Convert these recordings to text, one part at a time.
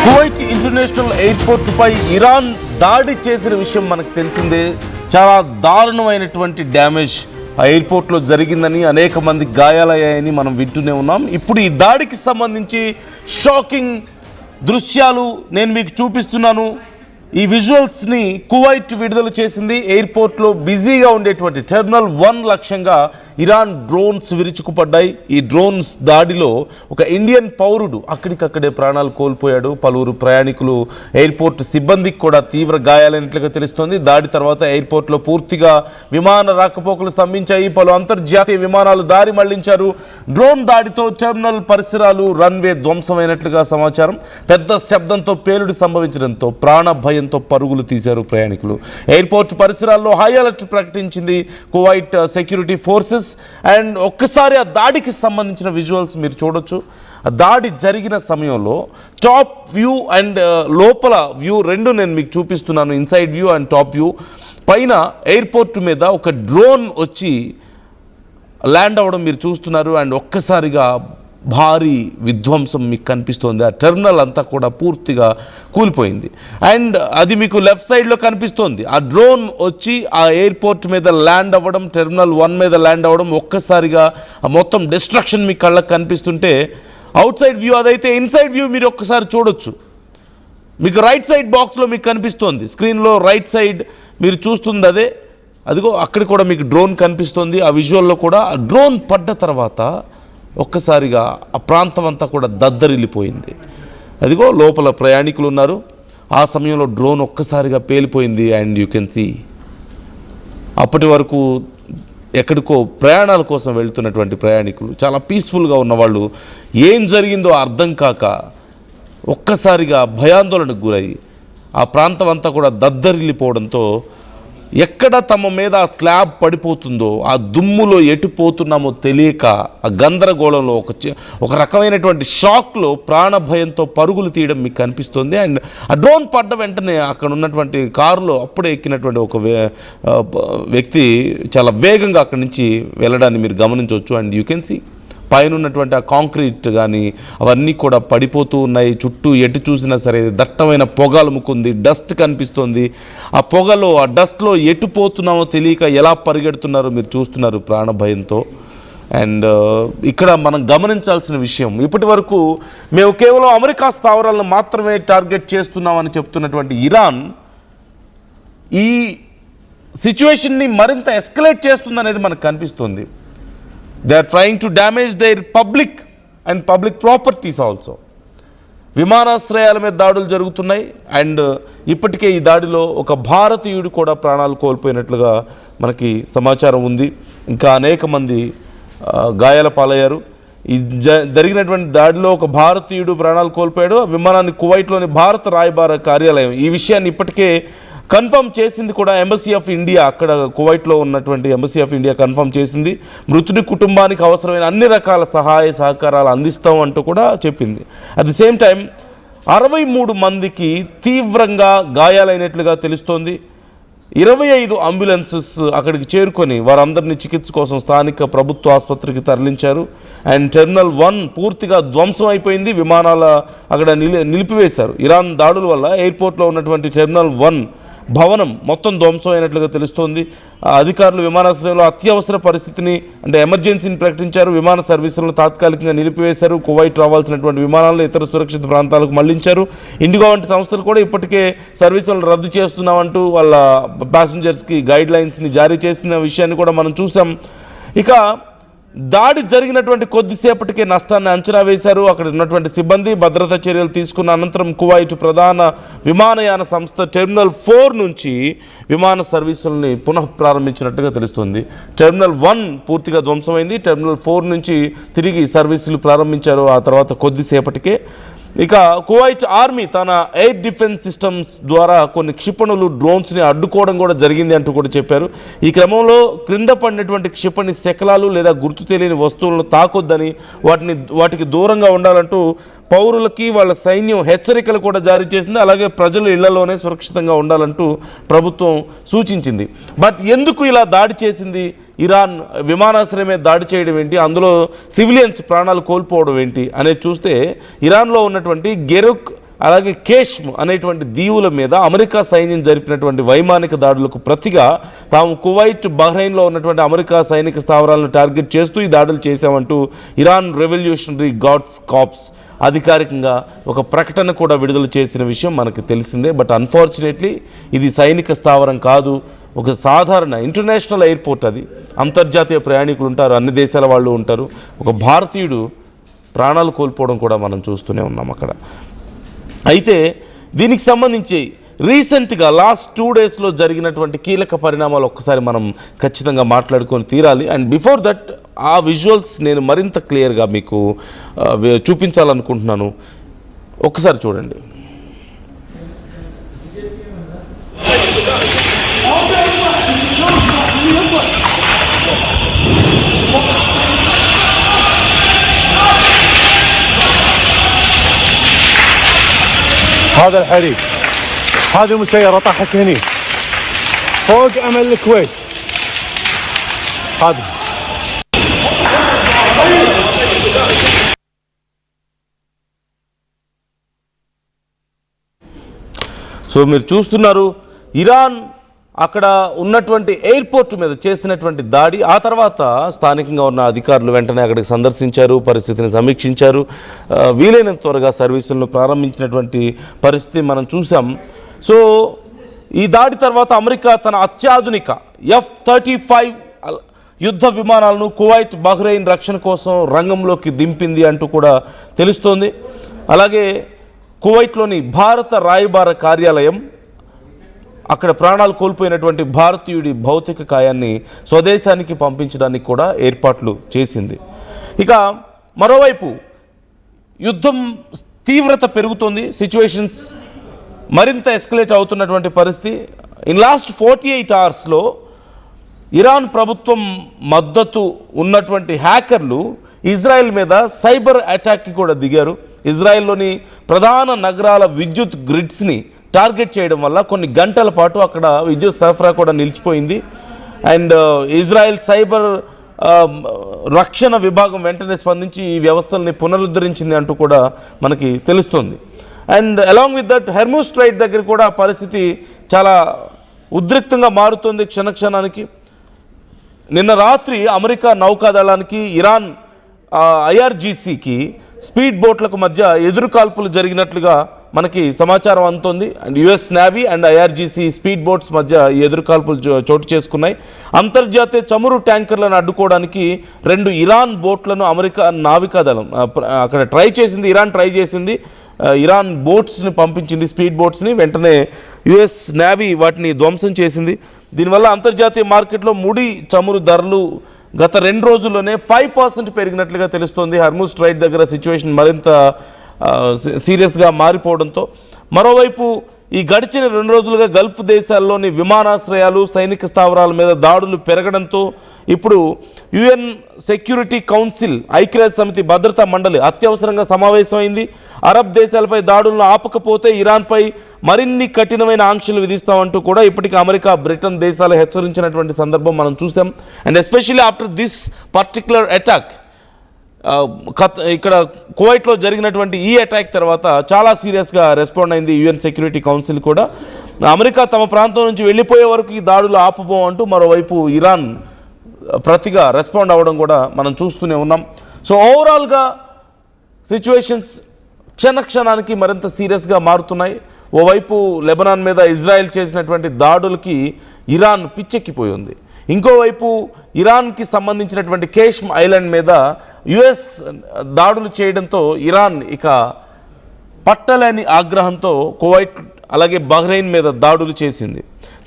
Kuwait international airport పై Iran దాడి చేసిన విషయం మనకు తెలిసిందే. చాలా దారుణమైనటువంటి డ్యామేజ్ ఆ ఎయిర్పోర్ట్లో జరిగిందని, అనేక మంది గాయాలయ్యాయని మనం వింటూనే ఉన్నాం. ఇప్పుడు ఈ దాడికి సంబంధించి షాకింగ్ దృశ్యాలు నేను మీకు చూపిస్తున్నాను. ఈ విజువల్స్ని కువైట్ విడుదల చేసింది. ఎయిర్పోర్ట్లో బిజీగా ఉండేటువంటి టెర్మినల్ 1 లక్ష్యంగా ఇరాన్ డ్రోన్స్ విరుచుకుపడ్డాయి. ఈ డ్రోన్స్ దాడిలో ఒక ఇండియన్ పౌరుడు అక్కడికక్కడే ప్రాణాలు కోల్పోయాడు. పలువురు ప్రయాణికులు, ఎయిర్పోర్ట్ సిబ్బందికి కూడా తీవ్ర గాయాలైనట్లుగా తెలుస్తోంది. దాడి తర్వాత ఎయిర్పోర్ట్లో పూర్తిగా విమాన రాకపోకలు స్తంభించాయి. పలు అంతర్జాతీయ విమానాలు దారి మళ్లించారు. డ్రోన్ దాడితో టెర్మినల్ పరిసరాలు, రన్వే ధ్వంసమైనట్లుగా సమాచారం. పెద్ద శబ్దంతో పేలుడు సంభవించడంతో ప్రాణ భయంతో పరుగులు తీశారు ప్రయాణికులు. ఎయిర్పోర్ట్ పరిసరాల్లో హై అలర్ట్ ప్రకటించింది కువైట్ సెక్యూరిటీ ఫోర్సెస్. అండ్ ఒక్కసారి ఆ దాడికి సంబంధించిన విజువల్స్ మీరు చూడొచ్చు. ఆ దాడి జరిగిన సమయంలో టాప్ వ్యూ అండ్ లోపల వ్యూ రెండు నేను మీకు చూపిస్తున్నాను. Inside view and top view. పైన ఎయిర్పోర్ట్ మీద ఒక డ్రోన్ వచ్చి ల్యాండ్ అవ్వడం మీరు చూస్తున్నారు. అండ్ ఒక్కసారిగా భారీ విధ్వంసం మీకు కనిపిస్తోంది. ఆ టెర్మినల్ అంతా కూడా పూర్తిగా కూలిపోయింది. అండ్ అది మీకు లెఫ్ట్ సైడ్లో కనిపిస్తోంది. ఆ డ్రోన్ వచ్చి ఆ ఎయిర్పోర్ట్ మీద ల్యాండ్ అవ్వడం, టెర్మినల్ 1 మీద ల్యాండ్ అవ్వడం, ఒక్కసారిగా ఆ మొత్తం డిస్ట్రక్షన్ మీ కళ్ళకు కనిపిస్తుంటే, అవుట్ సైడ్ వ్యూ అదైతే. ఇన్సైడ్ వ్యూ మీరు ఒక్కసారి చూడొచ్చు. మీకు రైట్ సైడ్ బాక్స్లో మీకు కనిపిస్తోంది. స్క్రీన్లో రైట్ సైడ్ మీరు చూస్తుంది అదే. అదిగో అక్కడ కూడా మీకు డ్రోన్ కనిపిస్తోంది. ఆ విజువల్లో కూడా ఆ డ్రోన్ పడ్డ తర్వాత ఒక్కసారిగా ఆ ప్రాంతం అంతా కూడా దద్దరిల్లిపోయింది. అదిగో లోపల ప్రయాణికులు ఉన్నారు. ఆ సమయంలో డ్రోన్ ఒక్కసారిగా పేలిపోయింది. అండ్ యూ కెన్ సీ అప్పటి వరకు ఎక్కడికో ప్రయాణాల కోసం వెళ్తున్నటువంటి ప్రయాణికులు, చాలా పీస్ఫుల్గా ఉన్నవాళ్ళు, ఏం జరిగిందో అర్థం కాక ఒక్కసారిగా భయాందోళనకు గురై ఆ ప్రాంతం అంతా కూడా దద్దరిల్లిపోవడంతో ఎక్కడ తమ మీద ఆ స్లాబ్ పడిపోతుందో, ఆ దుమ్ములో ఎటుపోతున్నామో తెలియక ఆ గందరగోళంలో ఒక రకమైనటువంటి షాక్లో ప్రాణభయంతో పరుగులు తీయడం మీకు కనిపిస్తుంది. అండ్ ఆ డ్రోన్ పడ్డ వెంటనే అక్కడ ఉన్నటువంటి కారులో అప్పుడే ఎక్కినటువంటి ఒక వ్యక్తి చాలా వేగంగా అక్కడి నుంచి వెళ్ళడాన్ని మీరు గమనించవచ్చు. అండ్ యూ కెన్ సీ పైన ఉన్నటువంటి ఆ కాంక్రీట్ కానీ అవన్నీ కూడా పడిపోతూ ఉన్నాయి. చుట్టూ ఎటు చూసినా సరే దట్టమైన పొగ అలుముకుంది, డస్ట్ కనిపిస్తోంది. ఆ పొగలో, ఆ డస్ట్లో ఎటు పోతున్నామో తెలియక ఎలా పరిగెడుతున్నారో మీరు చూస్తున్నారు ప్రాణభయంతో. అండ్ ఇక్కడ మనం గమనించాల్సిన విషయం, ఇప్పటి వరకు మేము కేవలం అమెరికా స్థావరాలను మాత్రమే టార్గెట్ చేస్తున్నామని చెప్తున్నటువంటి ఇరాన్ ఈ సిచ్యువేషన్ని మరింత ఎస్కలేట్ చేస్తుందనేది మనకు కనిపిస్తుంది. They are trying to damage their public and public properties also. విమానాశ్రయాల మీద దాడులు జరుగుతున్నాయి. అండ్ ఇప్పటికే ఈ దాడిలో ఒక భారతీయుడు కూడా ప్రాణాలు కోల్పోయినట్లుగా మనకి సమాచారం ఉంది. ఇంకా అనేక మంది గాయాల పాలయ్యారు. ఈ జరిగినటువంటి దాడిలో ఒక భారతీయుడు ప్రాణాలు కోల్పోయాడు. విమానాన్ని కువైట్లోని భారత రాయబార కార్యాలయం ఈ విషయాన్ని ఇప్పటికే కన్ఫర్మ్ చేసింది కూడా. ఎంబసీ ఆఫ్ ఇండియా, అక్కడ కువైట్లో ఉన్నటువంటి ఎంబసీ ఆఫ్ ఇండియా కన్ఫర్మ్ చేసింది. మృతుడి కుటుంబానికి అవసరమైన అన్ని రకాల సహాయ సహకారాలు అందిస్తాం అంటూ కూడా చెప్పింది. అట్ ది సేమ్ టైం 63 మందికి తీవ్రంగా గాయాలైనట్లుగా తెలుస్తోంది. 25 అంబులెన్సెస్ అక్కడికి చేరుకొని వారందరినీ చికిత్స కోసం స్థానిక ప్రభుత్వ ఆసుపత్రికి తరలించారు. అండ్ టెర్మినల్ 1 పూర్తిగా ధ్వంసం అయిపోయింది. విమానాల అక్కడ నిలిపివేశారు. ఇరాన్ దాడుల వల్ల ఎయిర్పోర్ట్లో ఉన్నటువంటి టెర్మినల్ 1 భవనం మొత్తం ధ్వంసం అయినట్లుగా తెలుస్తోంది. అధికారులు విమానాశ్రయంలో అత్యవసర పరిస్థితిని, అంటే ఎమర్జెన్సీని ప్రకటించారు. విమాన సర్వీసులను తాత్కాలికంగా నిలిపివేశారు. కువైట్ రావాల్సినటువంటి విమానాలను ఇతర సురక్షిత ప్రాంతాలకు మళ్లించారు. ఇండిగో వంటి సంస్థలు కూడా ఇప్పటికే సర్వీసులను రద్దు చేస్తున్నామంటూ వాళ్ళ ప్యాసింజర్స్కి గైడ్ లైన్స్ని జారీ చేసిన విషయాన్ని కూడా మనం చూసాం. ఇక దాడి జరిగినటువంటి కొద్దిసేపటికే నష్టాన్ని అంచనా వేశారు అక్కడ ఉన్నటువంటి సిబ్బంది. భద్రతా చర్యలు తీసుకున్న అనంతరం కువైట్ ప్రధాన విమానయాన సంస్థ టెర్మినల్ 4 నుంచి విమాన సర్వీసులని పునః ప్రారంభించినట్టుగా తెలుస్తుంది. టెర్మినల్ 1 పూర్తిగా ధ్వంసమైంది. టెర్మినల్ 4 నుంచి తిరిగి సర్వీసులు ప్రారంభించారు ఆ తర్వాత కొద్దిసేపటికే. ఇక కువైట్ ఆర్మీ తన ఎయిర్ డిఫెన్స్ సిస్టమ్స్ ద్వారా కొన్ని క్షిపణులు, డ్రోన్స్ని అడ్డుకోవడం కూడా జరిగింది అంటూ కూడా చెప్పారు. ఈ క్రమంలో క్రింద పడినటువంటి క్షిపణి శకలాలు లేదా గుర్తు తెలియని వస్తువులను తాకొద్దని, వాటికి దూరంగా ఉండాలంటూ పౌరులకి వాళ్ళ సైన్యం హెచ్చరికలు కూడా జారీ చేసింది. అలాగే ప్రజలు ఇళ్లలోనే సురక్షితంగా ఉండాలంటూ ప్రభుత్వం సూచించింది. బట్ ఎందుకు ఇలా దాడి చేసింది? ఇరాన్ విమానాశ్రయమే దాడి చేయడం ఏంటి, అందులో సివిలియన్స్ ప్రాణాలు కోల్పోవడం ఏంటి అనేది చూస్తే, ఇరాన్లో ఉన్నటువంటి గెరుక్ అలాగే కేష్మ్ అనేటువంటి దీవుల మీద అమెరికా సైన్యం జరిపినటువంటి వైమానిక దాడులకు ప్రతిగా తాము కువైట్, బహ్రెయిన్లో ఉన్నటువంటి అమెరికా సైనిక స్థావరాలను టార్గెట్ చేస్తూ ఈ దాడులు చేశామంటూ ఇరాన్ రెవల్యూషనరీ గార్డ్స్ కార్ప్స్ అధికారికంగా ఒక ప్రకటన కూడా విడుదల చేసిన విషయం మనకు తెలిసిందే. బట్ అన్ఫార్చునేట్లీ ఇది సైనిక స్థావరం కాదు, ఒక సాధారణ ఇంటర్నేషనల్ ఎయిర్పోర్ట్. అది అంతర్జాతీయ ప్రయాణికులు ఉంటారు, అన్ని దేశాల వాళ్ళు ఉంటారు. ఒక భారతీయుడు ప్రాణాలు కోల్పోవడం కూడా మనం చూస్తూనే ఉన్నాం అక్కడ. అయితే దీనికి సంబంధించి రీసెంట్గా లాస్ట్ 2 డేస్లో జరిగినటువంటి కీలక పరిణామాలు ఒక్కసారి మనం ఖచ్చితంగా మాట్లాడుకొని తీరాలి. అండ్ బిఫోర్ దట్ ఆ విజువల్స్ నేను మరింత క్లియర్గా మీకు చూపించాలనుకుంటున్నాను. ఒక్కసారి చూడండి. هذا الحريق، هذه مسيرة طاحت هني فوق أمل الكويت. هذا సో మీరు చూస్తున్నారు ఇరాన్ అక్కడ ఉన్నటువంటి ఎయిర్పోర్ట్ మీద చేసినటువంటి దాడి. ఆ తర్వాత స్థానికంగా ఉన్న అధికారులు వెంటనే అక్కడికి సందర్శించారు, పరిస్థితిని సమీక్షించారు, వీలైనంత త్వరగా సర్వీసులను ప్రారంభించినటువంటి పరిస్థితి మనం చూసాం. సో ఈ దాడి తర్వాత అమెరికా తన అత్యాధునిక F-35 యుద్ధ విమానాలను కువైట్, బహ్రెయిన్ రక్షణ కోసం రంగంలోకి దింపింది అంటూ కూడా తెలుస్తోంది. అలాగే కువైట్లోని భారత రాయబార కార్యాలయం అక్కడ ప్రాణాలు కోల్పోయినటువంటి భారతీయుడి భౌతిక కాయాన్ని స్వదేశానికి పంపించడానికి కూడా ఏర్పాట్లు చేసింది. ఇక మరోవైపు యుద్ధం తీవ్రత పెరుగుతుంది, సిచ్యువేషన్స్ మరింత ఎస్కలేట్ అవుతున్నటువంటి పరిస్థితి. ఇన్ లాస్ట్ 48 అవర్స్లో ఇరాన్ ప్రభుత్వం మద్దతు ఉన్నటువంటి హ్యాకర్లు ఇజ్రాయెల్ మీద సైబర్ అటాక్కి కూడా దిగారు. ఇజ్రాయెల్లోని ప్రధాన నగరాల విద్యుత్ గ్రిడ్స్ని టార్గెట్ చేయడం వల్ల కొన్ని గంటల పాటు అక్కడ విద్యుత్ సరఫరా కూడా నిలిచిపోయింది. అండ్ ఇజ్రాయెల్ సైబర్ రక్షణ విభాగం వెంటనే స్పందించి ఈ వ్యవస్థల్ని పునరుద్ధరించింది అంటూ కూడా మనకి తెలుస్తుంది. And along with that Hormuz strait దగ్గర కూడా పరిస్థితి చాలా ఉద్రిక్తంగా మారుతుంది క్షణక్షణానికి. నిన్న రాత్రి అమెరికా నౌకాదళానికి ఇరాన్ IRGCకి స్పీడ్ బోట్లకు మధ్య ఎదురుకాల్పులు జరిగినట్లుగా మనకి సమాచారం అందుతోంది. And US navy and IRGC speed boats మధ్య ఎదురుకాల్పులు చోటు చేసుకున్నాయి. అంతర్జాతీయ చమురు ట్యాంకర్లను అడ్డుకోవడానికి 2 ఇరాన్ బోట్లను అమెరికా నావికాదళం అక్కడ ట్రై చేసింది. ఇరాన్ ట్రై చేసింది, ఇరాన్ బోట్స్ని పంపించింది, స్పీడ్ బోట్స్ని. వెంటనే US నేవీ వాటిని ధ్వంసం చేసింది. దీనివల్ల అంతర్జాతీయ మార్కెట్లో ముడి చమురు ధరలు గత 2 రోజుల్లోనే 5% పెరిగినట్లుగా తెలుస్తోంది. హర్మూజ్ స్ట్రైట్ దగ్గర సిచ్యువేషన్ మరింత సీరియస్గా మారిపోవడంతో. మరోవైపు ఈ గడిచిన 2 రోజులుగా గల్ఫ్ దేశాల్లోని విమానాశ్రయాలు, సైనిక స్థావరాల మీద దాడులు పెరగడంతో ఇప్పుడు UN సెక్యూరిటీ కౌన్సిల్, ఐక్యరాజ్య సమితి భద్రతా మండలి అత్యవసరంగా సమావేశమైంది. అరబ్ దేశాలపై దాడులను ఆపకపోతే ఇరాన్పై మరిన్ని కఠినమైన ఆంక్షలు విధిస్తామంటూ కూడా ఇప్పటికీ అమెరికా, బ్రిటన్ దేశాలు హెచ్చరించినటువంటి సందర్భం మనం చూసాం. And especially after this particular attack, ఇక్కడ కువైట్లో జరిగినటువంటి ఈ అటాక్ తర్వాత చాలా సీరియస్గా రెస్పాండ్ అయింది UN సెక్యూరిటీ కౌన్సిల్ కూడా. అమెరికా తమ ప్రాంతం నుంచి వెళ్ళిపోయే వరకు ఈ దాడులు ఆపబోమంటూ మరోవైపు ఇరాన్ ప్రతిగా రెస్పాండ్ అవ్వడం కూడా మనం చూస్తూనే ఉన్నాం. సో ఓవరాల్గా సిచ్యువేషన్స్ క్షణక్షణానికి మరింత సీరియస్గా మారుతున్నాయి. ఓవైపు లెబనాన్ మీద ఇజ్రాయెల్ చేసినటువంటి దాడులకి ఇరాన్ పిచ్చెక్కిపోయి ఉంది. ఇంకోవైపు ఇరాన్కి సంబంధించినటువంటి కేష్మ్ ఐలాండ్ మీద US దాడులు చేయడంతో ఇరాన్ ఇక పట్టలేని ఆగ్రహంతో కువైట్ అలాగే బహ్రెయిన్ మీద దాడులు చేసింది.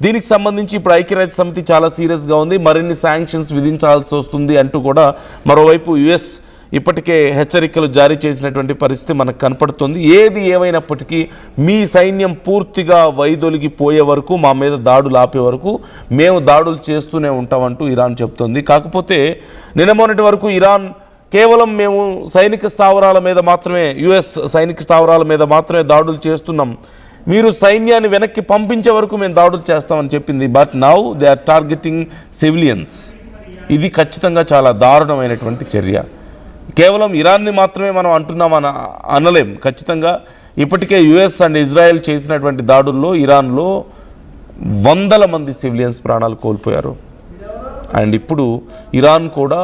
దీనికి సంబంధించి ఇప్పుడు ఐక్యరాజ్య సమితి చాలా సీరియస్గా ఉంది, మరిన్ని శాంక్షన్స్ విధించాల్సి వస్తుంది అంటూ కూడా మరోవైపు US ఇప్పటికే హెచ్చరికలు జారీ చేసినటువంటి పరిస్థితి మనకు కనపడుతుంది. ఏది ఏమైనప్పటికీ మీ సైన్యం పూర్తిగా వైదొలిగిపోయే వరకు, మా మీద దాడులు ఆపే వరకు మేము దాడులు చేస్తూనే ఉంటామంటూ ఇరాన్ చెప్తుంది. కాకపోతే నిన్న మొన్నటి వరకు ఇరాన్ కేవలం మేము సైనిక స్థావరాల మీద మాత్రమే, US సైనిక స్థావరాల మీద మాత్రమే దాడులు చేస్తున్నాం, మీరు సైన్యాన్ని వెనక్కి పంపించే వరకు మేము దాడులు చేస్తామని చెప్పింది. But now they are targeting civilians. ఇది ఖచ్చితంగా చాలా దారుణమైనటువంటి చర్య. కేవలం ఇరాన్ని మాత్రమే మనం అంటున్నామని అనలేం. ఖచ్చితంగా ఇప్పటికే యుఎస్ అండ్ ఇజ్రాయెల్ చేసినటువంటి దాడుల్లో ఇరాన్లో వందల మంది సివిలియన్స్ ప్రాణాలు కోల్పోయారు. అండ్ ఇప్పుడు ఇరాన్ కూడా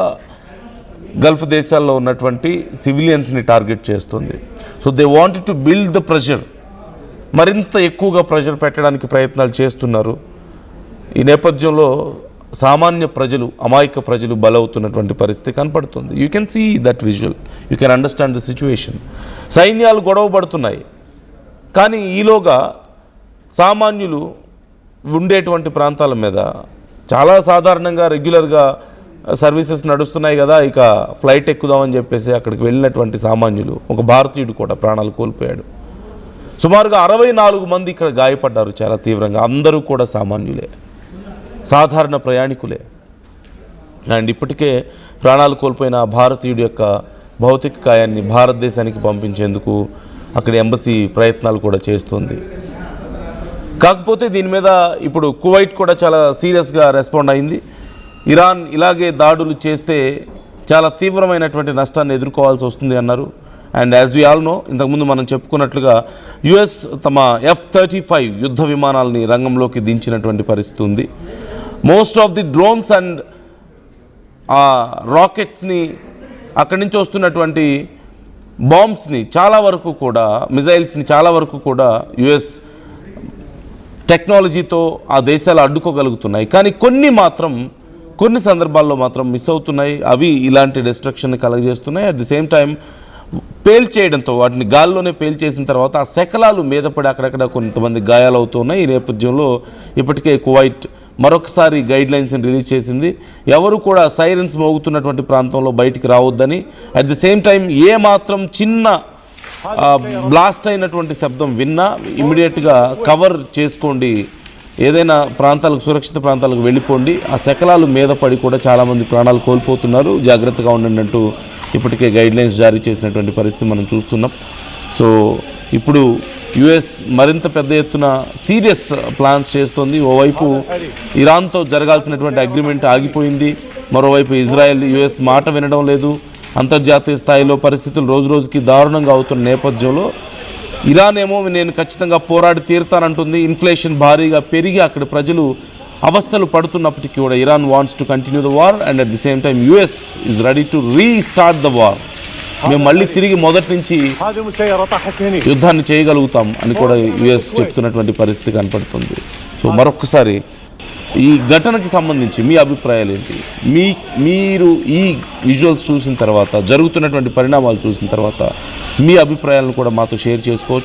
గల్ఫ్ దేశాల్లో ఉన్నటువంటి సివిలియన్స్ని టార్గెట్ చేస్తుంది. So they want to build the pressure, మరింత ఎక్కువగా ప్రెషర్ పెట్టడానికి ప్రయత్నాలు చేస్తున్నారు. ఈ నేపథ్యంలో సామాన్య ప్రజలు, అమాయక ప్రజలు బలవుతున్నటువంటి పరిస్థితి కనపడుతుంది. You can see that visual, you can understand the situation. సైన్యాలు గొడవ పడుతున్నాయి, కానీ ఈలోగా సామాన్యులు ఉండేటువంటి ప్రాంతాల మీద చాలా సాధారణంగా రెగ్యులర్గా సర్వీసెస్ నడుస్తున్నాయి కదా, ఇక ఫ్లైట్ ఎక్కుదామని చెప్పేసి అక్కడికి వెళ్ళినటువంటి సామాన్యులు, ఒక భారతీయుడు కూడా ప్రాణాలు కోల్పోయాడు. సుమారుగా 64 మంది ఇక్కడ గాయపడ్డారు చాలా తీవ్రంగా. అందరూ కూడా సామాన్యులే, సాధారణ ప్రయాణికులే. అండ్ ఇప్పటికే ప్రాణాలు కోల్పోయిన భారతీయుడి యొక్క భౌతిక కాయాన్ని భారతదేశానికి పంపించేందుకు అక్కడ ఎంబసీ ప్రయత్నాలు కూడా చేస్తుంది. కాకపోతే దీని మీద ఇప్పుడు కువైట్ కూడా చాలా సీరియస్గా రెస్పాండ్ అయింది. ఇరాన్ ఇలాగే దాడులు చేస్తే చాలా తీవ్రమైనటువంటి నష్టాన్ని ఎదుర్కోవాల్సి వస్తుంది అన్నారు. And as we all know, ఇంతకుముందు మనం చెప్పుకున్నట్లుగా యుఎస్ తమ F-35 యుద్ధ విమానాలని రంగంలోకి దించినటువంటి పరిస్థితి ఉంది. Most of the drones and రాకెట్స్ని, అక్కడి నుంచి వస్తున్నటువంటి బాంబ్స్ని చాలా వరకు కూడా, మిజైల్స్ని చాలా వరకు కూడా యుఎస్ టెక్నాలజీతో ఆ దేశాలు అడ్డుకోగలుగుతున్నాయి. కానీ కొన్ని సందర్భాల్లో మాత్రం మిస్ అవుతున్నాయి. అవి ఇలాంటి డిస్ట్రక్షన్ని కలగజేస్తున్నాయి. అట్ ది సేమ్ టైం పేల్చేయడంతో, వాటిని గాల్లోనే పేల్చేసిన తర్వాత ఆ శకలాలు మీద పడి అక్కడక్కడ కొంతమంది గాయాలు అవుతున్నాయి. ఈ నేపథ్యంలో ఇప్పటికే కువైట్ మరొకసారి గైడ్ లైన్స్ని రిలీజ్ చేసింది. ఎవరు కూడా సైరన్స్ మోగుతున్నటువంటి ప్రాంతంలో బయటికి రావద్దని, అట్ ది సేమ్ టైం ఏ మాత్రం చిన్న బ్లాస్ట్ అయినటువంటి శబ్దం విన్నా ఇమ్మీడియట్గా కవర్ చేసుకోండి, ఏదైనా ప్రాంతాలకు, సురక్షిత ప్రాంతాలకు వెళ్ళిపోండి. ఆ శకలాలు మీద పడి కూడా చాలామంది ప్రాణాలు కోల్పోతున్నారు, జాగ్రత్తగా ఉండండి అంటూ ఇప్పటికే గైడ్ లైన్స్ జారీ చేసినటువంటి పరిస్థితి మనం చూస్తున్నాం. సో ఇప్పుడు యుఎస్ మరింత పెద్ద ఎత్తున సీరియస్ ప్లాన్స్ చేస్తోంది. ఓవైపు ఇరాన్తో జరగాల్సినటువంటి అగ్రిమెంట్ ఆగిపోయింది, మరోవైపు ఇజ్రాయెల్ యుఎస్ మాట వినడం లేదు. అంతర్జాతీయ స్థాయిలో పరిస్థితులు రోజు రోజుకి దారుణంగా అవుతున్న నేపథ్యంలో ఇరాన్ ఏమో నేను ఖచ్చితంగా పోరాడి తీరుతానంటుంది. ఇన్ఫ్లేషన్ భారీగా పెరిగి అక్కడ ప్రజలు అవస్థలు పడుతున్నప్పటికీ కూడా Iran wants to continue the war. And at the same time US is ready to restart the war. మేము మళ్ళీ తిరిగి మొదటి నుంచి యుద్ధాన్ని చేయగలుగుతాం అని కూడా యుఎస్ చెప్తున్నటువంటి పరిస్థితి కనపడుతుంది. సో మరొకసారి ఈ ఘటనకి సంబంధించి మీ అభిప్రాయాలు ఏంటి? మీరు ఈ విజువల్స్ చూసిన తర్వాత, జరుగుతున్నటువంటి పరిణామాలు చూసిన తర్వాత మీ అభిప్రాయాలను కూడా మాతో షేర్ చేసుకోవచ్చు.